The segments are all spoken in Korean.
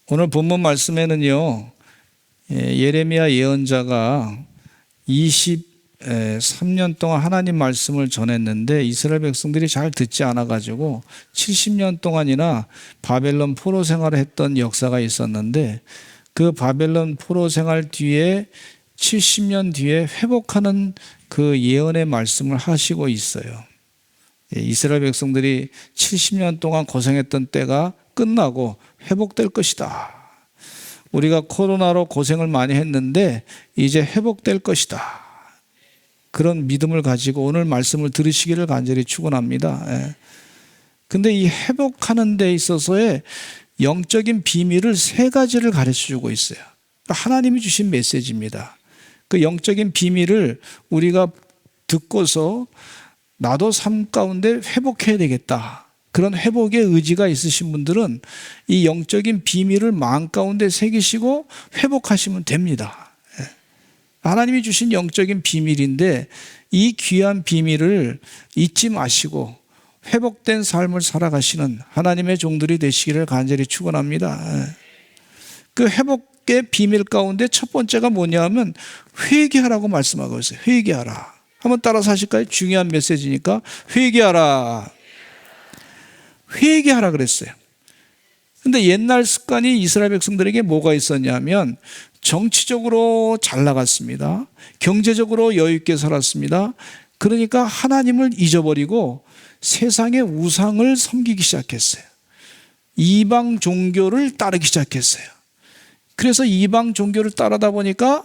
오늘 본문 말씀에는요, 예레미야 예언자가 23년 동안 하나님 말씀을 전했는데 이스라엘 백성들이 잘 듣지 않아가지고 70년 동안이나 바벨론 포로 생활을 했던 역사가 있었는데, 그 바벨론 포로 생활 뒤에 70년 뒤에 회복하는 그 예언의 말씀을 하시고 있어요. 이스라엘 백성들이 70년 동안 고생했던 때가 끝나고 회복될 것이다. 우리가 코로나로 고생을 많이 했는데 이제 회복될 것이다. 그런 믿음을 가지고 오늘 말씀을 들으시기를 간절히 축원합니다. 근데 이 회복하는 데 있어서의 영적인 비밀을 세 가지를 가르쳐주고 있어요. 하나님이 주신 메시지입니다. 그 영적인 비밀을 우리가 듣고서 나도 삶 가운데 회복해야 되겠다. 그런 회복의 의지가 있으신 분들은 이 영적인 비밀을 마음 가운데 새기시고 회복하시면 됩니다. 하나님이 주신 영적인 비밀인데 이 귀한 비밀을 잊지 마시고 회복된 삶을 살아가시는 하나님의 종들이 되시기를 간절히 축원합니다. 그 회복의 비밀 가운데 첫 번째가 뭐냐면 회개하라고 말씀하고 있어요. 회개하라. 한번 따라서 하실까요? 중요한 메시지니까 회개하라. 회개하라 그랬어요. 근데 옛날 습관이 이스라엘 백성들에게 뭐가 있었냐면 정치적으로 잘 나갔습니다. 경제적으로 여유 있게 살았습니다. 그러니까 하나님을 잊어버리고 세상의 우상을 섬기기 시작했어요. 이방 종교를 따르기 시작했어요. 그래서 이방 종교를 따르다 보니까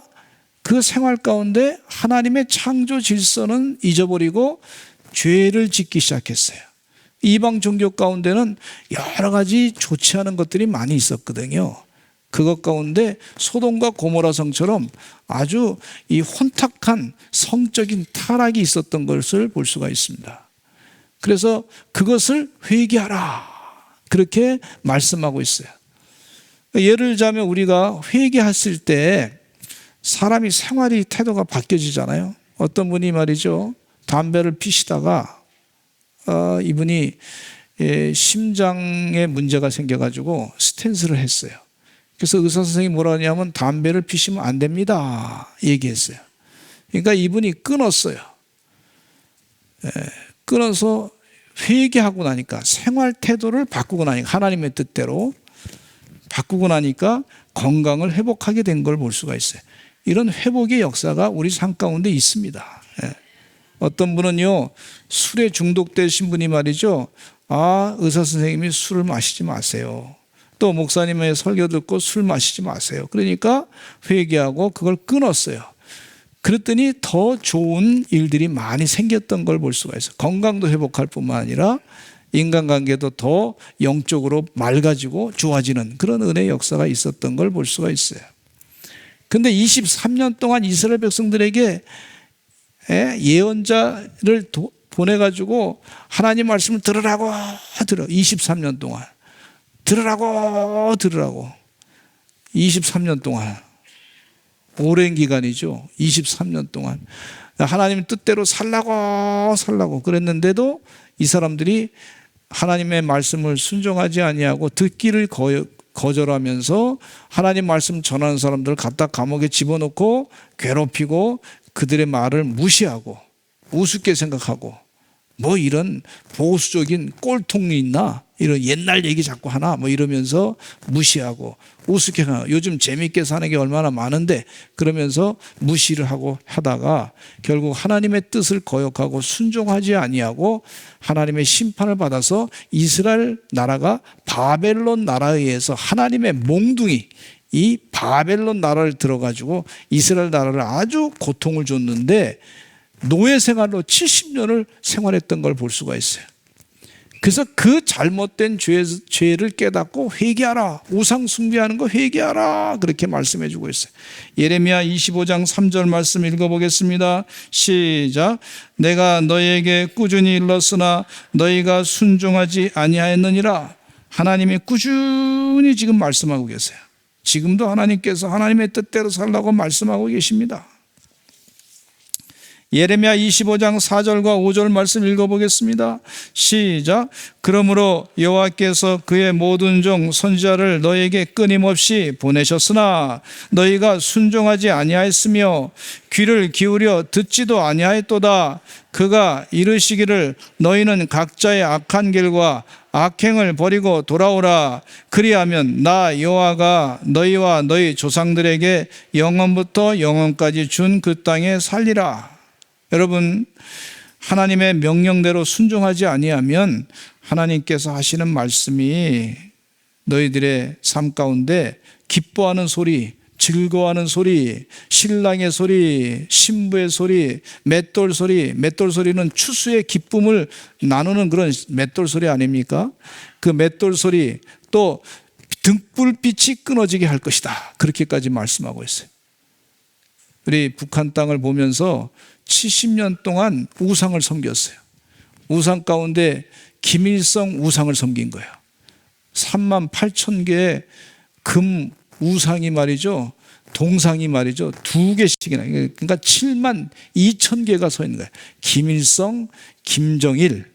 그 생활 가운데 하나님의 창조 질서는 잊어버리고 죄를 짓기 시작했어요. 이방 종교 가운데는 여러 가지 좋지 않은 것들이 많이 있었거든요. 그것 가운데 소돔과 고모라 성처럼 아주 이 혼탁한 성적인 타락이 있었던 것을 볼 수가 있습니다. 그래서 그것을 회개하라, 그렇게 말씀하고 있어요. 예를 들자면 우리가 회개했을 때 사람이 생활이 태도가 바뀌어지잖아요. 어떤 분이 말이죠, 담배를 피시다가 이분이 심장에 문제가 생겨가지고 스탠스를 했어요. 그래서 의사 선생님이 뭐라 하냐면 담배를 피시면 안 됩니다 얘기했어요. 그러니까 이분이 끊었어요. 끊어서 회개하고 나니까, 생활 태도를 바꾸고 나니까, 하나님의 뜻대로 바꾸고 나니까 건강을 회복하게 된 걸 볼 수가 있어요. 이런 회복의 역사가 우리 삶 가운데 있습니다. 어떤 분은요, 술에 중독되신 분이 말이죠, 의사 선생님이 술을 마시지 마세요. 또 목사님의 설교 듣고 술 마시지 마세요. 그러니까 회개하고 그걸 끊었어요. 그랬더니 더 좋은 일들이 많이 생겼던 걸 볼 수가 있어요. 건강도 회복할 뿐만 아니라 인간관계도 더 영적으로 맑아지고 좋아지는 그런 은혜의 역사가 있었던 걸 볼 수가 있어요. 근데 23년 동안 이스라엘 백성들에게 예언자를 보내가지고 하나님 말씀을 들으라고 23년 동안 들으라고 23년 동안, 오랜 기간이죠. 23년 동안 하나님 뜻대로 살라고 그랬는데도 이 사람들이 하나님의 말씀을 순종하지 아니하고 듣기를 거절하면서 하나님 말씀 전하는 사람들을 갖다 감옥에 집어넣고 괴롭히고 그들의 말을 무시하고 우습게 생각하고, 뭐 이런 보수적인 꼴통이 있나, 이런 옛날 얘기 자꾸 하나, 뭐 이러면서 무시하고 우습게 생각하고, 요즘 재밌게 사는 게 얼마나 많은데 그러면서 무시를 하고 하다가 결국 하나님의 뜻을 거역하고 순종하지 아니하고 하나님의 심판을 받아서 이스라엘 나라가 바벨론 나라에 의해서 하나님의 몽둥이, 이 바벨론 나라를 들어가지고 이스라엘 나라를 아주 고통을 줬는데 노예 생활로 70년을 생활했던 걸 볼 수가 있어요. 그래서 그 잘못된 죄를 깨닫고 회개하라, 우상 숭배하는 거 회개하라, 그렇게 말씀해 주고 있어요. 예레미야 25장 3절 말씀 읽어보겠습니다. 시작. 내가 너희에게 꾸준히 일렀으나 너희가 순종하지 아니하였느니라. 하나님이 꾸준히 지금 말씀하고 계세요. 지금도 하나님께서 하나님의 뜻대로 살라고 말씀하고 계십니다. 예레미야 25장 4절과 5절 말씀 읽어보겠습니다. 시작. 그러므로 여호와께서 그의 모든 종 선지자를 너에게 끊임없이 보내셨으나 너희가 순종하지 아니하였으며 귀를 기울여 듣지도 아니하였도다. 그가 이르시기를 너희는 각자의 악한 길과 악행을 버리고 돌아오라. 그리하면 나 여호와가 너희와 너희 조상들에게 영원부터 영원까지 준 그 땅에 살리라. 여러분, 하나님의 명령대로 순종하지 아니하면 하나님께서 하시는 말씀이 너희들의 삶 가운데 기뻐하는 소리, 즐거워하는 소리, 신랑의 소리, 신부의 소리, 맷돌 소리, 맷돌 소리는 추수의 기쁨을 나누는 그런 맷돌 소리 아닙니까? 그 맷돌 소리, 또 등불빛이 끊어지게 할 것이다. 그렇게까지 말씀하고 있어요. 우리 북한 땅을 보면서 70년 동안 우상을 섬겼어요. 우상 가운데 김일성 우상을 섬긴 거예요. 3만 8천 개의 금 우상이 말이죠, 동상이 말이죠, 2개씩이나, 그러니까 7만 2천 개가 서 있는 거예요. 김일성, 김정일,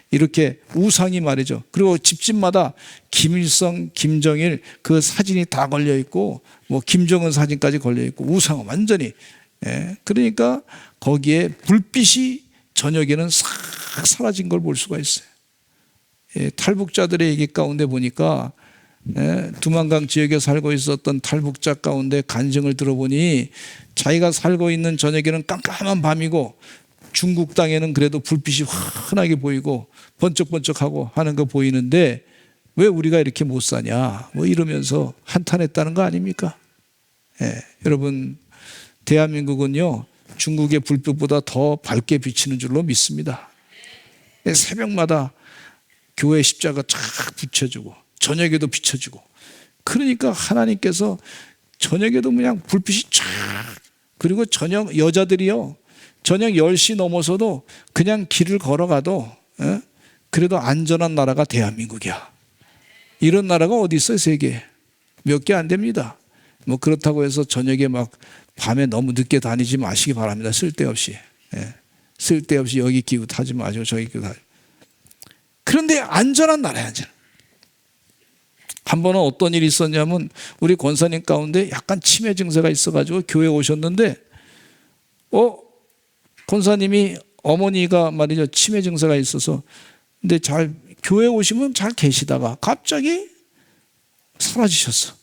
이렇게 우상이 말이죠. 그리고 집집마다 김일성, 김정일 그 사진이 다 걸려 있고, 뭐 김정은 사진까지 걸려 있고, 우상은 완전히. 그러니까 거기에 불빛이 저녁에는 싹 사라진 걸 볼 수가 있어요. 탈북자들의 얘기 가운데 보니까 두만강 지역에 살고 있었던 탈북자 가운데 간증을 들어보니 자기가 살고 있는 저녁에는 깜깜한 밤이고 중국 땅에는 그래도 불빛이 환하게 보이고 번쩍번쩍하고 하는 거 보이는데 왜 우리가 이렇게 못 사냐 뭐 이러면서 한탄했다는 거 아닙니까? 여러분, 대한민국은요 중국의 불빛보다 더 밝게 비치는 줄로 믿습니다. 새벽마다 교회 십자가 쫙 붙여주고 저녁에도 비춰주고, 그러니까 하나님께서 저녁에도 그냥 불빛이 쫙, 그리고 저녁 여자들이요 저녁 10시 넘어서도 그냥 길을 걸어가도 그래도 안전한 나라가 대한민국이야. 이런 나라가 어디 있어요? 세계에 몇 개 안 됩니다. 뭐 그렇다고 해서 저녁에 막 밤에 너무 늦게 다니지 마시기 바랍니다. 쓸데없이. 쓸데없이 여기 기웃하지 마시고 저기 기웃하지. 그런데 안전한 나라야, 안전. 한 번은 어떤 일이 있었냐면 우리 권사님 가운데 약간 치매 증세가 있어가지고 교회에 오셨는데 권사님이 어머니가 말이죠 치매 증세가 있어서 근데 잘 교회에 오시면 잘 계시다가 갑자기 사라지셨어.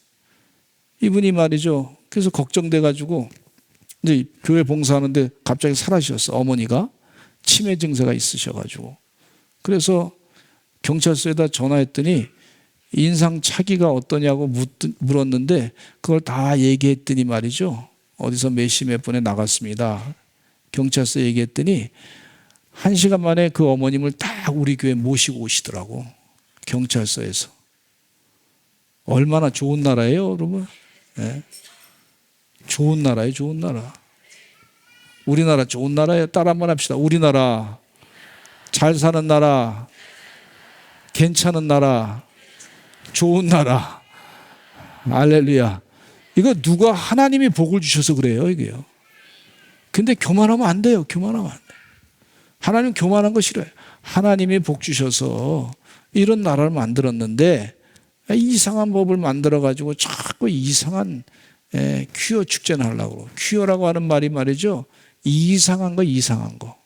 이분이 말이죠. 그래서 걱정돼가지고 이제 교회 봉사하는데 갑자기 사라지셨어. 어머니가 치매 증세가 있으셔가지고. 그래서 경찰서에다 전화했더니 인상착의가 어떠냐고 물었는데 그걸 다 얘기했더니 말이죠. 어디서 몇 시 몇 분에 나갔습니다. 경찰서 얘기했더니 1시간 만에 그 어머님을 딱 우리 교회 모시고 오시더라고. 경찰서에서. 얼마나 좋은 나라예요, 여러분? 좋은 나라예요, 좋은 나라. 우리나라 좋은 나라예요. 따라 한번 합시다. 우리나라 잘 사는 나라, 괜찮은 나라, 좋은 나라. 할렐루야. 이거 누가 하나님이 복을 주셔서 그래요, 이게요. 근데 교만하면 안 돼요. 교만하면 안 돼요. 하나님 교만한 거 싫어요. 하나님이 복 주셔서 이런 나라를 만들었는데 이상한 법을 만들어가지고 자꾸 이상한 퀴어 축제는 하려고. 퀴어라고 하는 말이 말이죠. 이상한 거, 이상한 거.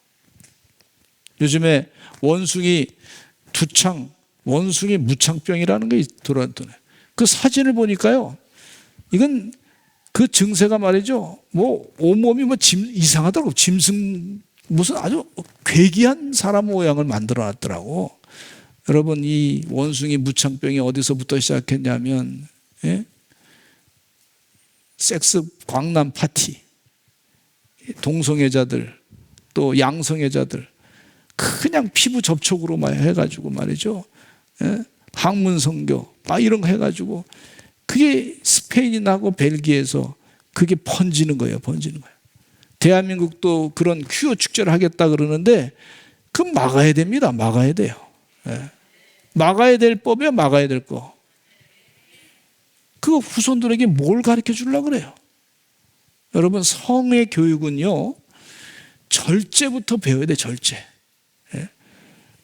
요즘에 원숭이 두창, 원숭이 무창병이라는 게 돌아다녀. 그 사진을 보니까요. 이건 그 증세가 말이죠. 뭐 온몸이 뭐 이상하더라고. 짐승 무슨 아주 괴기한 사람 모양을 만들어 놨더라고. 여러분, 이 원숭이 무창병이 어디서부터 시작했냐면 섹스 광남 파티, 동성애자들 또 양성애자들 그냥 피부 접촉으로만 해가지고 말이죠. 학문 성교 이런 거 해가지고 그게 스페인하고 벨기에에서 그게 번지는 거예요. 번지는 거예요. 대한민국도 그런 퀴어 축제를 하겠다 그러는데 그건 막아야 됩니다. 막아야 돼요. 막아야 될 법이야. 막아야 될 거. 그 후손들에게 뭘 가르쳐 주려고 그래요? 여러분, 성의 교육은요 절제부터 배워야 돼, 절제. 예?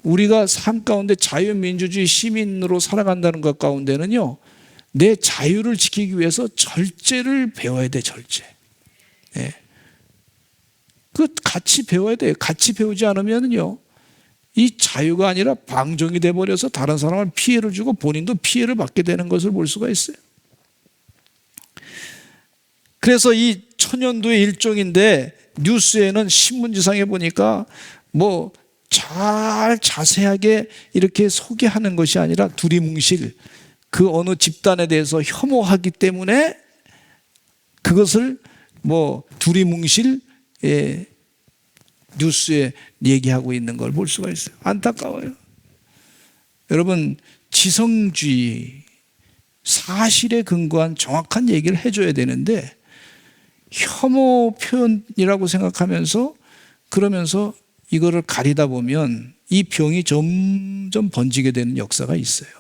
우리가 삶 가운데 자유민주주의 시민으로 살아간다는 것 가운데는요, 내 자유를 지키기 위해서 절제를 배워야 돼, 절제. 예. 그 같이 배워야 돼요. 같이 배우지 않으면요, 이 자유가 아니라 방종이 돼버려서 다른 사람을 피해를 주고 본인도 피해를 받게 되는 것을 볼 수가 있어요. 그래서 이 천연두의 일종인데, 뉴스에는 신문지상에 보니까 뭐 잘 자세하게 이렇게 소개하는 것이 아니라 두리뭉실 그 어느 집단에 대해서 혐오하기 때문에 그것을 뭐 두리뭉실 뉴스에 얘기하고 있는 걸 볼 수가 있어요. 안타까워요. 여러분, 지성주의, 사실에 근거한 정확한 얘기를 해줘야 되는데 혐오 표현이라고 생각하면서 그러면서 이거를 가리다 보면 이 병이 점점 번지게 되는 역사가 있어요.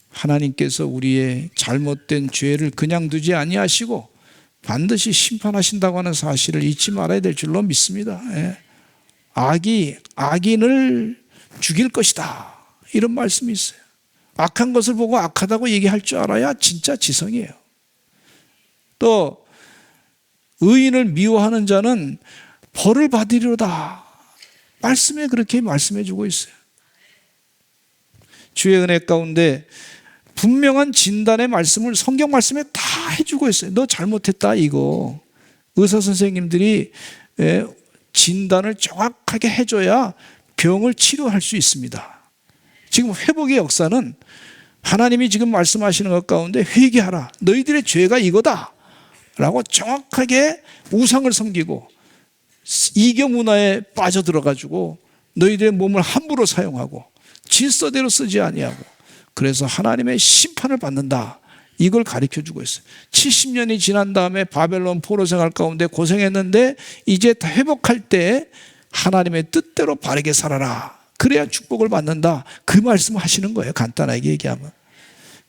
하나님께서 우리의 잘못된 죄를 그냥 두지 아니하시고 반드시 심판하신다고 하는 사실을 잊지 말아야 될 줄로 믿습니다. 예. 악이 악인을 죽일 것이다, 이런 말씀이 있어요. 악한 것을 보고 악하다고 얘기할 줄 알아야 진짜 지성이에요. 또 의인을 미워하는 자는 벌을 받으리로다, 말씀에 그렇게 말씀해 주고 있어요. 주의 은혜 가운데 분명한 진단의 말씀을 성경 말씀에 다 해주고 있어요. 너 잘못했다, 이거. 의사 선생님들이 진단을 정확하게 해줘야 병을 치료할 수 있습니다. 지금 회복의 역사는 하나님이 지금 말씀하시는 것 가운데 회개하라, 너희들의 죄가 이거다 라고 정확하게 우상을 섬기고 이교 문화에 빠져들어가지고 너희들의 몸을 함부로 사용하고 질서대로 쓰지 아니하고 그래서 하나님의 심판을 받는다, 이걸 가르쳐주고 있어요. 70년이 지난 다음에 바벨론 포로 생활 가운데 고생했는데 이제 다 회복할 때 하나님의 뜻대로 바르게 살아라, 그래야 축복을 받는다, 그 말씀을 하시는 거예요. 간단하게 얘기하면.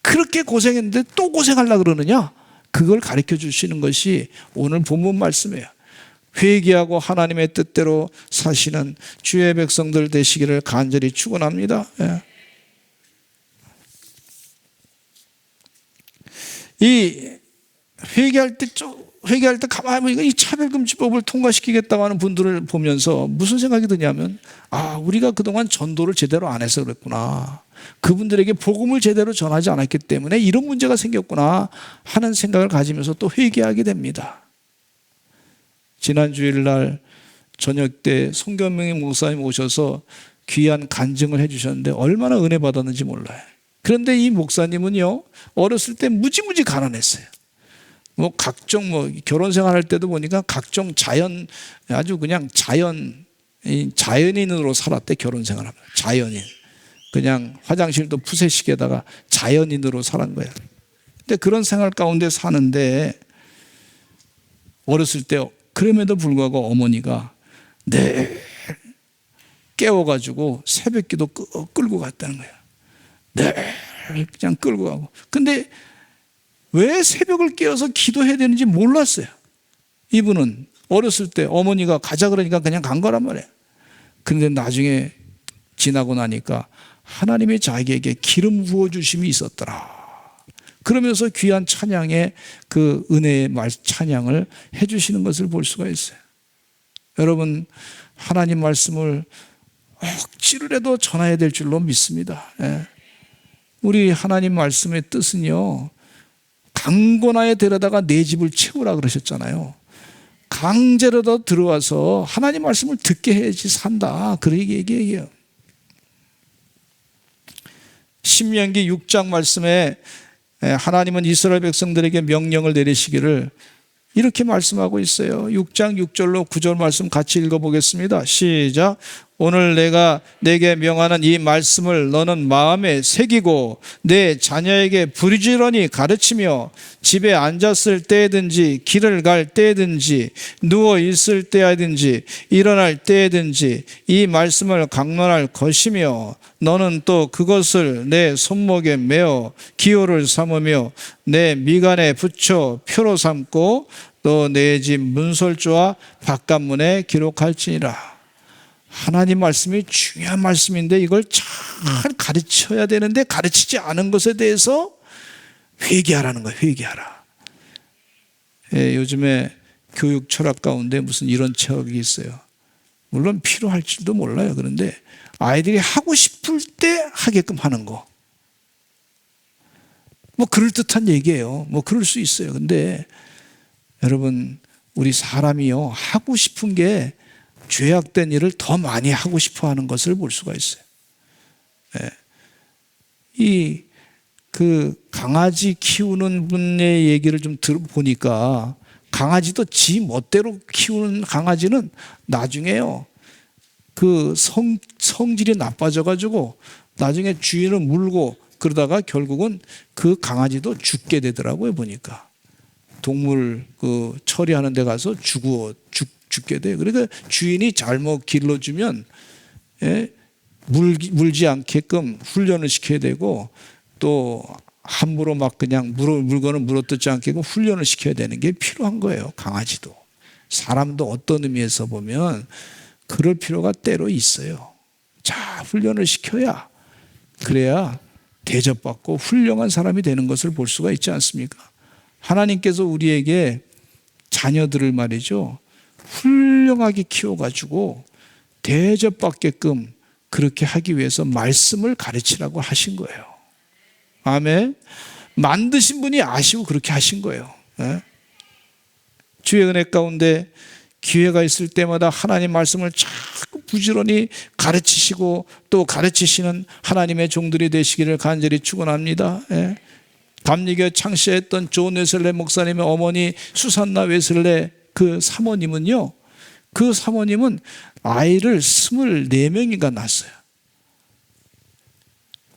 그렇게 고생했는데 또 고생하려고 그러느냐, 그걸 가르쳐 주시는 것이 오늘 본문 말씀이에요. 회개하고 하나님의 뜻대로 사시는 주의 백성들 되시기를 간절히 축원합니다. 예. 이 회개할 때 가만히 보니까 이 차별금지법을 통과시키겠다고 하는 분들을 보면서 무슨 생각이 드냐면, 아, 우리가 그동안 전도를 제대로 안 해서 그랬구나, 그분들에게 복음을 제대로 전하지 않았기 때문에 이런 문제가 생겼구나 하는 생각을 가지면서 또 회개하게 됩니다. 지난 주일날 저녁 때 송견명의 목사님 오셔서 귀한 간증을 해주셨는데 얼마나 은혜 받았는지 몰라요. 그런데 이 목사님은요, 어렸을 때 무지무지 가난했어요. 뭐 각종 결혼 생활할 때도 보니까 각종 아주 그냥 자연인으로 살았대. 결혼 생활하면 자연인, 그냥 화장실도 푸세식에다가 자연인으로 살은 거야. 근데 그런 생활 가운데 사는데 어렸을 때 그럼에도 불구하고 어머니가 늘 깨워가지고 새벽기도 끌고 갔다는 거야. 늘 그냥 끌고 가고. 근데 왜 새벽을 깨워서 기도해야 되는지 몰랐어요. 이분은 어렸을 때 어머니가 가자 그러니까 그냥 간 거란 말이에요. 그런데 나중에 지나고 나니까 하나님이 자기에게 기름 부어주심이 있었더라. 그러면서 귀한 찬양의 그 은혜의 찬양을 해주시는 것을 볼 수가 있어요. 여러분, 하나님 말씀을 억지로라도 전해야 될 줄로 믿습니다. 우리 하나님 말씀의 뜻은요, 강고나에 데려다가 내 집을 채우라 그러셨잖아요. 강제로도 들어와서 하나님 말씀을 듣게 해야지 산다, 그렇게 얘기해요. 신명기 6장 말씀에 하나님은 이스라엘 백성들에게 명령을 내리시기를 이렇게 말씀하고 있어요. 6장 6절로 9절 말씀 같이 읽어보겠습니다. 시작. 오늘 내가 내게 명하는 이 말씀을 너는 마음에 새기고 내 자녀에게 부지런히 가르치며 집에 앉았을 때든지 길을 갈 때든지 누워 있을 때든지 일어날 때든지 이 말씀을 강론할 것이며 너는 또 그것을 내 손목에 메어 기호를 삼으며 내 미간에 붙여 표로 삼고 또 내 집 문설주와 바깥문에 기록할지니라. 하나님 말씀이 중요한 말씀인데 이걸 잘 가르쳐야 되는데 가르치지 않은 것에 대해서 회개하라는 거예요. 회개하라. 예, 요즘에 교육 철학 가운데 무슨 이런 철학이 있어요. 물론 필요할지도 몰라요. 그런데 아이들이 하고 싶을 때 하게끔 하는 거. 뭐 그럴듯한 얘기예요. 뭐 그럴 수 있어요. 근데 여러분, 우리 사람이요, 하고 싶은 게 죄악된 일을 더 많이 하고 싶어 하는 것을 볼 수가 있어요. 예. 그 강아지 키우는 분의 얘기를 좀 들어보니까 강아지도 지 멋대로 키우는 강아지는 나중에요, 그 성질이 나빠져가지고 나중에 주인을 물고 그러다가 결국은 그 강아지도 죽게 되더라고요. 보니까 동물 그 처리하는 데 가서 죽게 돼요. 그러니까 주인이 잘못 길러주면, 예, 물지 않게끔 훈련을 시켜야 되고, 또 함부로 막 그냥 물건을 물어뜯지 않게끔 훈련을 시켜야 되는 게 필요한 거예요. 강아지도. 사람도 어떤 의미에서 보면 그럴 필요가 때로 있어요. 자, 훈련을 시켜야, 그래야 대접받고 훌륭한 사람이 되는 것을 볼 수가 있지 않습니까? 하나님께서 우리에게 자녀들을 말이죠, 훌륭하게 키워가지고 대접받게끔 그렇게 하기 위해서 말씀을 가르치라고 하신 거예요. 아멘. 만드신 분이 아시고 그렇게 하신 거예요. 네? 주의 은혜 가운데 기회가 있을 때마다 하나님 말씀을 자꾸 부지런히 가르치시고 또 가르치시는 하나님의 종들이 되시기를 간절히 축원합니다. 예. 감리교 창시했던 존 웨슬레 목사님의 어머니 수산나 웨슬레 그 사모님은요, 그 사모님은 아이를 24명인가 낳았어요.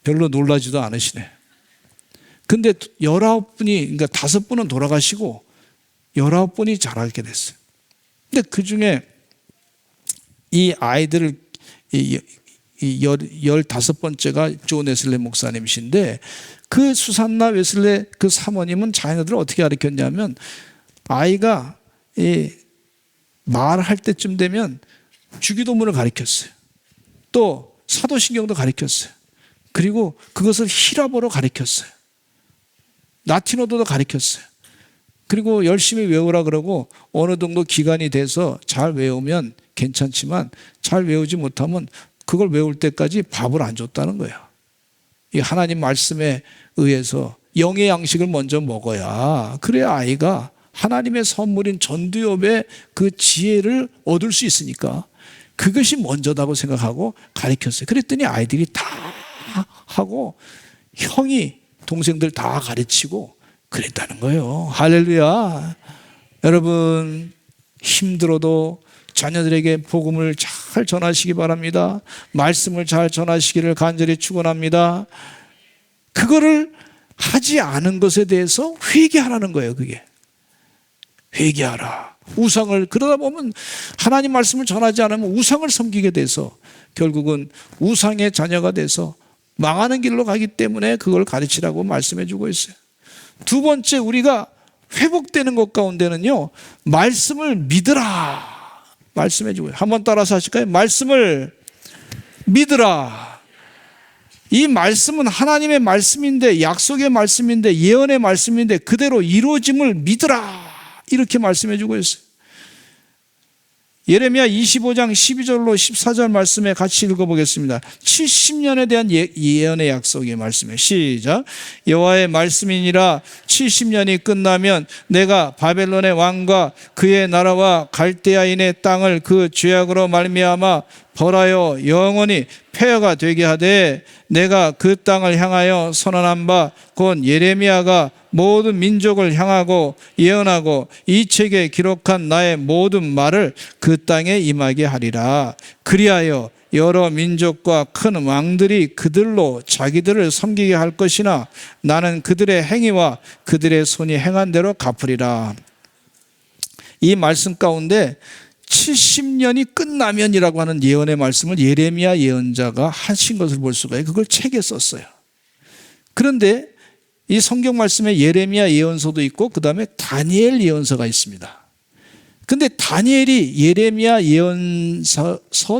별로 놀라지도 않으시네. 근데 19분이, 그러니까 5분은 돌아가시고 19분이 자라게 됐어요. 근데 그 중에 이 아이들을 15번째가 존 웨슬레 목사님이신데, 그 수산나 웨슬레 그 사모님은 자녀들을 어떻게 가르쳤냐면, 아이가 말할 때쯤 되면 주기도문을 가르쳤어요. 또 사도신경도 가르쳤어요. 그리고 그것을 히라보로 가르쳤어요. 라틴어도 가르쳤어요. 그리고 열심히 외우라 그러고 어느 정도 기간이 돼서 잘 외우면 괜찮지만 잘 외우지 못하면 그걸 외울 때까지 밥을 안 줬다는 거예요. 이 하나님 말씀에 의해서 영의 양식을 먼저 먹어야, 그래야 아이가 하나님의 선물인 전두엽의 그 지혜를 얻을 수 있으니까 그것이 먼저다고 생각하고 가르쳤어요. 그랬더니 아이들이 다 하고 형이 동생들 다 가르치고 그랬다는 거예요. 할렐루야. 여러분, 힘들어도 자녀들에게 복음을 잘 전하시기 바랍니다. 말씀을 잘 전하시기를 간절히 축원합니다. 그거를 하지 않은 것에 대해서 회개하라는 거예요. 그게 회개하라. 우상을, 그러다 보면 하나님 말씀을 전하지 않으면 우상을 섬기게 돼서 결국은 우상의 자녀가 돼서 망하는 길로 가기 때문에 그걸 가르치라고 말씀해 주고 있어요. 두 번째, 우리가 회복되는 것 가운데는요, 말씀을 믿으라 말씀해 주고요. 한번 따라서 하실까요? 말씀을 믿으라. 이 말씀은 하나님의 말씀인데, 약속의 말씀인데, 예언의 말씀인데 그대로 이루어짐을 믿으라, 이렇게 말씀해 주고 있어요. 예레미야 25장 12절로 14절 말씀에 같이 읽어보겠습니다. 70년에 대한 예언의 약속의 말씀에 시작. 여호와의 말씀이니라. 70년이 끝나면 내가 바벨론의 왕과 그의 나라와 갈대아인의 땅을 그 죄악으로 말미암아 벌하여 영원히 폐허가 되게 하되, 내가 그 땅을 향하여 선언한 바 곧 예레미야가 모든 민족을 향하고 예언하고 이 책에 기록한 나의 모든 말을 그 땅에 임하게 하리라. 그리하여 여러 민족과 큰 왕들이 그들로 자기들을 섬기게 할 것이나 나는 그들의 행위와 그들의 손이 행한 대로 갚으리라. 이 말씀 가운데 70년이 끝나면이라고 하는 예언의 말씀을 예레미야 예언자가 하신 것을 볼 수가 있어요. 그걸 책에 썼어요. 그런데 이 성경 말씀에 예레미야 예언서도 있고 그 다음에 다니엘 예언서가 있습니다. 근데 다니엘이 예레미야 예언서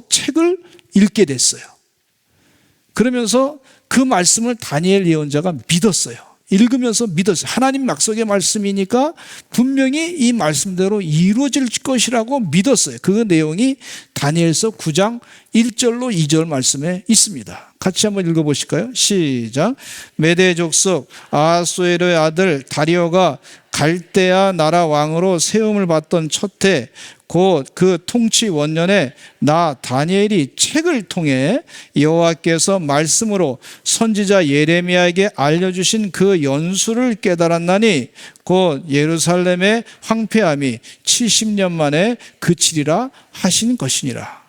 책을 읽게 됐어요. 그러면서 그 말씀을 다니엘 예언자가 믿었어요. 읽으면서 믿었어요. 하나님 약속의 말씀이니까 분명히 이 말씀대로 이루어질 것이라고 믿었어요. 그 내용이 다니엘서 9장 1절로 2절 말씀에 있습니다. 같이 한번 읽어보실까요? 시작. 메대 족속 아하수에로의 아들 다리오가 갈대아 나라 왕으로 세움을 받던 첫 해 곧 그 통치 원년에 나 다니엘이 책을 통해 여호와께서 말씀으로 선지자 예레미야에게 알려주신 그 연수를 깨달았나니 곧 예루살렘의 황폐함이 70년 만에 그치리라 하신 것이니라.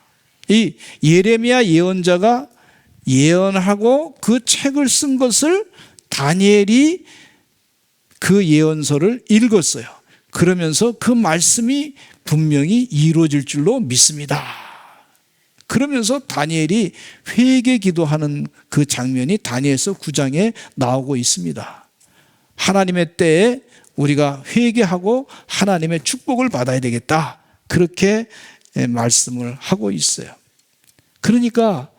이 예레미야 예언자가 예언하고 그 책을 쓴 것을 다니엘이 그 예언서를 읽었어요. 그러면서 그 말씀이 분명히 이루어질 줄로 믿습니다. 그러면서 다니엘이 회개 기도하는 그 장면이 다니엘서 9장에 나오고 있습니다. 하나님의 때에 우리가 회개하고 하나님의 축복을 받아야 되겠다. 그렇게 말씀을 하고 있어요. 그러니까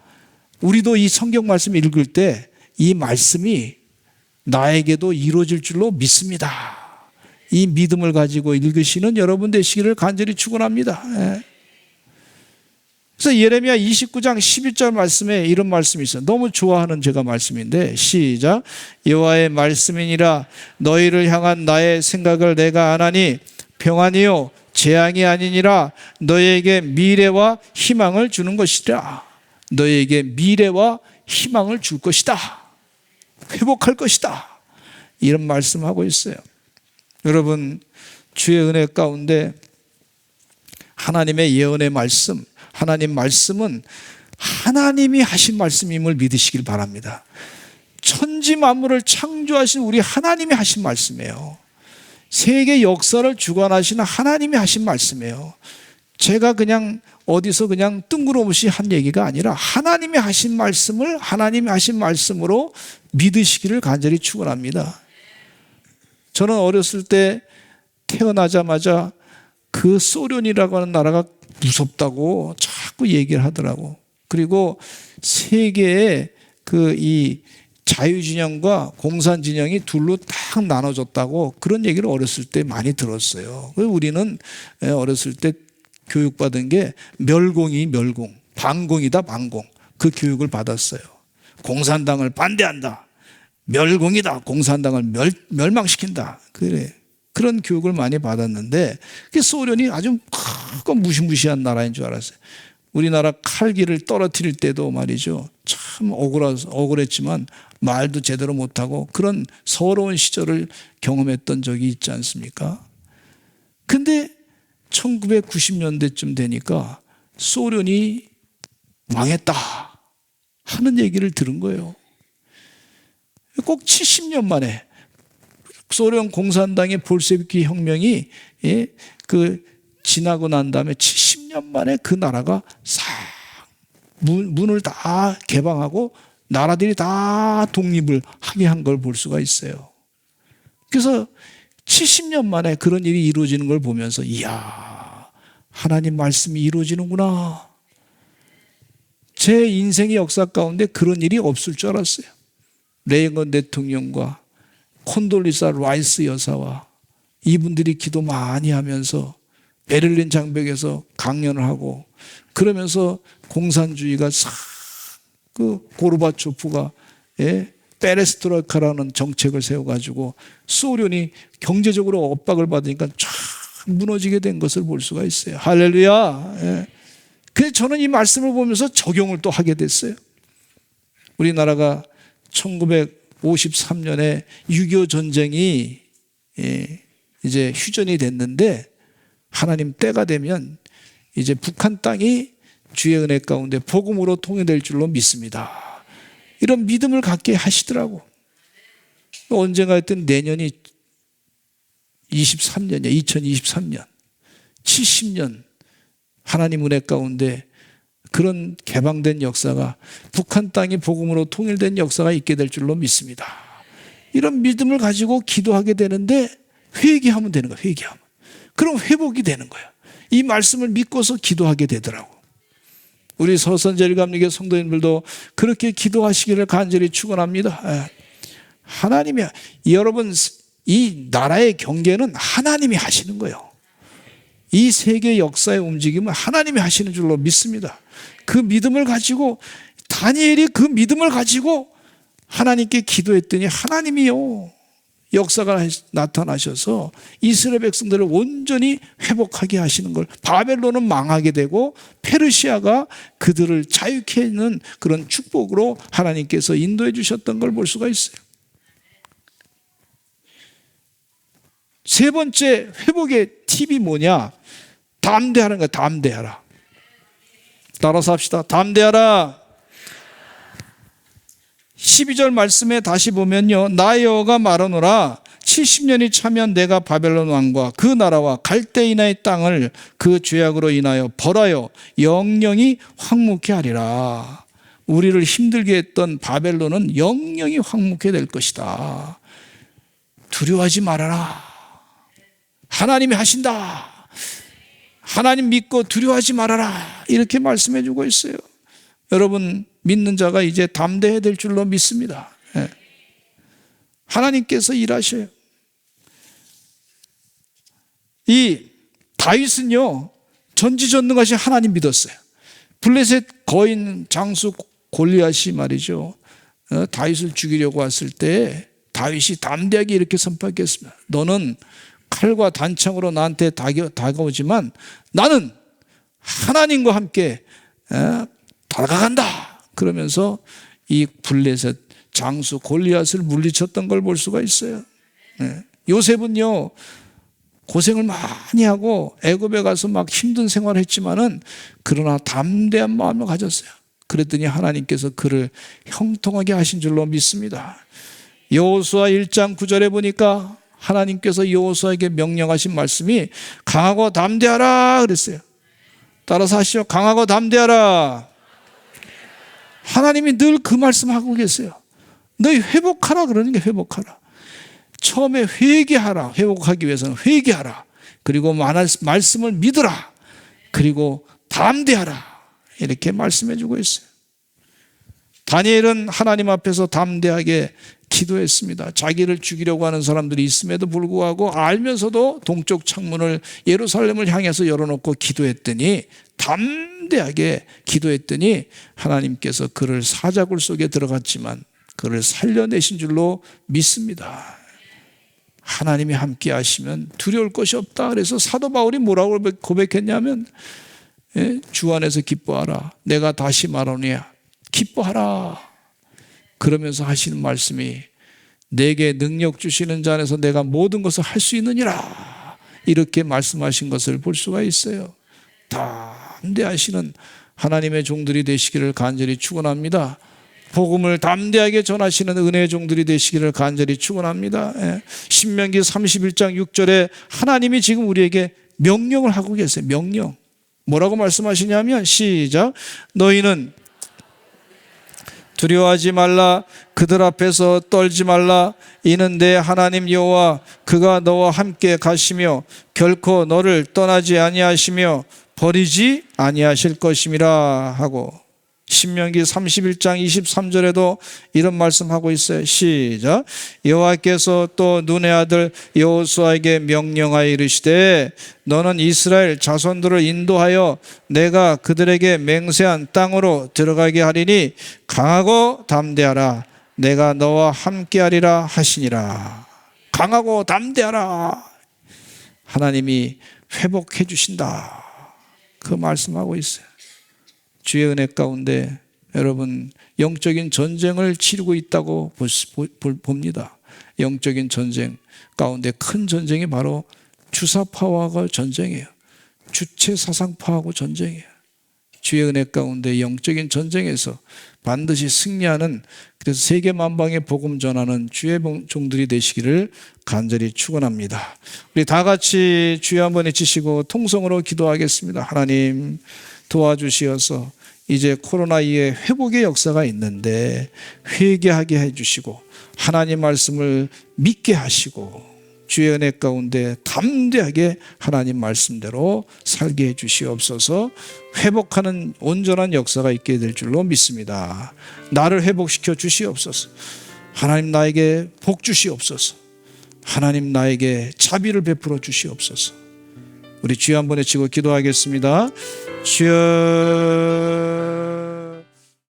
우리도 이 성경 말씀 읽을 때 이 말씀이 나에게도 이루어질 줄로 믿습니다. 이 믿음을 가지고 읽으시는 여러분 되시기를 간절히 축원합니다. 그래서 예레미야 29장 11절 말씀에 이런 말씀이 있어요. 너무 좋아하는 제가 말씀인데 시작. 여호와의 말씀이니라 너희를 향한 나의 생각을 내가 아나니 평안이요 재앙이 아니니라 너희에게 미래와 희망을 주는 것이라. 너희에게 미래와 희망을 줄 것이다. 회복할 것이다. 이런 말씀하고 있어요. 여러분, 주의 은혜 가운데 하나님의 예언의 말씀, 하나님 말씀은 하나님이 하신 말씀임을 믿으시길 바랍니다. 천지 만물을 창조하신 우리 하나님이 하신 말씀이에요. 세계 역사를 주관하시는 하나님이 하신 말씀이에요. 제가 그냥 어디서 그냥 뜬구름없이 한 얘기가 아니라 하나님이 하신 말씀을 하나님이 하신 말씀으로 믿으시기를 간절히 축원합니다. 저는 어렸을 때 태어나자마자 그 소련이라고 하는 나라가 무섭다고 자꾸 얘기를 하더라고. 그리고 세계의 그 이 자유진영과 공산진영이 둘로 딱 나눠졌다고 그런 얘기를 어렸을 때 많이 들었어요. 우리는 어렸을 때 교육받은 게 멸공이 멸공, 반공이다 반공. 그 교육을 받았어요. 공산당을 반대한다. 멸공이다. 공산당을 멸망시킨다. 그래. 그런 교육을 많이 받았는데 소련이 아주 크고 무시무시한 나라인 줄 알았어요. 우리나라 칼기를 떨어뜨릴 때도 말이죠. 참 억울했지만 말도 제대로 못하고 그런 서러운 시절을 경험했던 적이 있지 않습니까? 근데 1990년대쯤 되니까 소련이 망했다 하는 얘기를 들은 거예요. 꼭 70년 만에 소련 공산당의 볼셰비키 혁명이 지나고 난 다음에 70년 만에 그 나라가 싹 문을 다 개방하고 나라들이 다 독립을 하게 한 걸 볼 수가 있어요. 그래서 70년 만에 그런 일이 이루어지는 걸 보면서 이야, 하나님 말씀이 이루어지는구나. 제 인생의 역사 가운데 그런 일이 없을 줄 알았어요. 레이건 대통령과 콘돌리사 라이스 여사와 이분들이 기도 많이 하면서 베를린 장벽에서 강연을 하고 그러면서 공산주의가 싹 그 고르바초프가 페레스트로이카라는 정책을 세워가지고 소련이 경제적으로 엇박을 받으니까 쫙 무너지게 된 것을 볼 수가 있어요. 할렐루야. 그래서 저는 이 말씀을 보면서 적용을 또 하게 됐어요. 우리나라가 1953년에 6.25 전쟁이 이제 휴전이 됐는데 하나님 때가 되면 이제 북한 땅이 주의 은혜 가운데 복음으로 통일될 줄로 믿습니다. 이런 믿음을 갖게 하시더라고. 언젠가 했던 내년이 23년이야. 2023년 70년 하나님 은혜 가운데 그런 개방된 역사가 북한 땅이 복음으로 통일된 역사가 있게 될 줄로 믿습니다. 이런 믿음을 가지고 기도하게 되는데 회개하면 되는 거야. 회개하면. 그럼 회복이 되는 거야. 이 말씀을 믿고서 기도하게 되더라고. 우리 서선제일감리교 성도님들도 그렇게 기도하시기를 간절히 축원합니다. 하나님이, 여러분, 이 나라의 경계는 하나님이 하시는 거예요. 이 세계 역사의 움직임은 하나님이 하시는 줄로 믿습니다. 그 믿음을 가지고, 다니엘이 그 믿음을 가지고 하나님께 기도했더니 하나님이요, 역사가 나타나셔서 이스라엘 백성들을 온전히 회복하게 하시는 걸, 바벨론은 망하게 되고 페르시아가 그들을 자유케 하는 그런 축복으로 하나님께서 인도해 주셨던 걸 볼 수가 있어요. 세 번째 회복의 팁이 뭐냐? 담대하는 거야. 담대하라. 따라서 합시다. 담대하라. 12절 말씀에 다시 보면요, 나 여호와가 말하노라. 70년이 차면 내가 바벨론 왕과 그 나라와 갈대인의 땅을 그 죄악으로 인하여 벌하여 영영이 황무케 하리라. 우리를 힘들게 했던 바벨론은 영영이 황무케 될 것이다. 두려워하지 말아라. 하나님이 하신다. 하나님 믿고 두려워하지 말아라. 이렇게 말씀해 주고 있어요. 여러분, 믿는 자가 이제 담대해야 될 줄로 믿습니다. 하나님께서 일하셔요. 이 다윗은요, 전지전능하신 하나님 믿었어요. 블레셋 거인 장수 골리앗이 말이죠, 다윗을 죽이려고 왔을 때 다윗이 담대하게 이렇게 선포했습니다. 너는 칼과 단창으로 나한테 다가오지만 나는 하나님과 함께 다가간다. 그러면서 이 블레셋 장수 골리앗을 물리쳤던 걸 볼 수가 있어요. 요셉은요, 고생을 많이 하고 애굽에 가서 막 힘든 생활을 했지만은 그러나 담대한 마음을 가졌어요. 그랬더니 하나님께서 그를 형통하게 하신 줄로 믿습니다. 여호수아 1장 9절에 보니까 하나님께서 여호수아에게 명령하신 말씀이 강하고 담대하라 그랬어요. 따라서 하시죠. 강하고 담대하라. 하나님이 늘 그 말씀하고 계세요. 너희 회복하라 그러는 게 회복하라. 처음에 회개하라. 회복하기 위해서는 회개하라. 그리고 말씀을 믿으라. 그리고 담대하라. 이렇게 말씀해 주고 있어요. 다니엘은 하나님 앞에서 담대하게 기도했습니다. 자기를 죽이려고 하는 사람들이 있음에도 불구하고 알면서도 동쪽 창문을 예루살렘을 향해서 열어놓고 기도했더니, 담대하게 기도했더니 하나님께서 그를 사자굴 속에 들어갔지만 그를 살려내신 줄로 믿습니다. 하나님이 함께 하시면 두려울 것이 없다. 그래서 사도 바울이 뭐라고 고백했냐면, 주 안에서 기뻐하라. 내가 다시 말하노니 기뻐하라. 그러면서 하시는 말씀이, 내게 능력 주시는 자 안에서 내가 모든 것을 할 수 있느니라. 이렇게 말씀하신 것을 볼 수가 있어요. 담대하시는 하나님의 종들이 되시기를 간절히 축원합니다. 복음을 담대하게 전하시는 은혜의 종들이 되시기를 간절히 축원합니다. 신명기 31장 6절에 하나님이 지금 우리에게 명령을 하고 계세요. 명령. 뭐라고 말씀하시냐면, 시작. 너희는 두려워하지 말라. 그들 앞에서 떨지 말라. 이는 내 하나님 여호와 그가 너와 함께 가시며 결코 너를 떠나지 아니하시며 버리지 아니하실 것임이라 하고, 신명기 31장 23절에도 이런 말씀하고 있어요. 시작. 여호와께서 또 눈의 아들 여호수아에게 명령하여 이르시되 너는 이스라엘 자손들을 인도하여 내가 그들에게 맹세한 땅으로 들어가게 하리니 강하고 담대하라. 내가 너와 함께하리라 하시니라. 강하고 담대하라. 하나님이 회복해 주신다. 그 말씀하고 있어요. 주의 은혜 가운데 여러분, 영적인 전쟁을 치르고 있다고 봅니다. 영적인 전쟁 가운데 큰 전쟁이 바로 주사파하고 전쟁이에요. 주체사상파하고 전쟁이에요. 주의 은혜 가운데 영적인 전쟁에서 반드시 승리하는, 그래서 세계 만방에 복음 전하는 주의 종들이 되시기를 간절히 축원합니다. 우리 다 같이 주여 한번 외치시고 통성으로 기도하겠습니다. 하나님 도와주시어서 이제 코로나 이후에 회복의 역사가 있는데 회개하게 해주시고 하나님 말씀을 믿게 하시고 주의 은혜 가운데 담대하게 하나님 말씀대로 살게 해 주시옵소서. 회복하는 온전한 역사가 있게 될 줄로 믿습니다. 나를 회복시켜 주시옵소서. 하나님 나에게 복 주시옵소서. 하나님 나에게 자비를 베풀어 주시옵소서. 우리 주여 한번 외치고 기도하겠습니다. 주여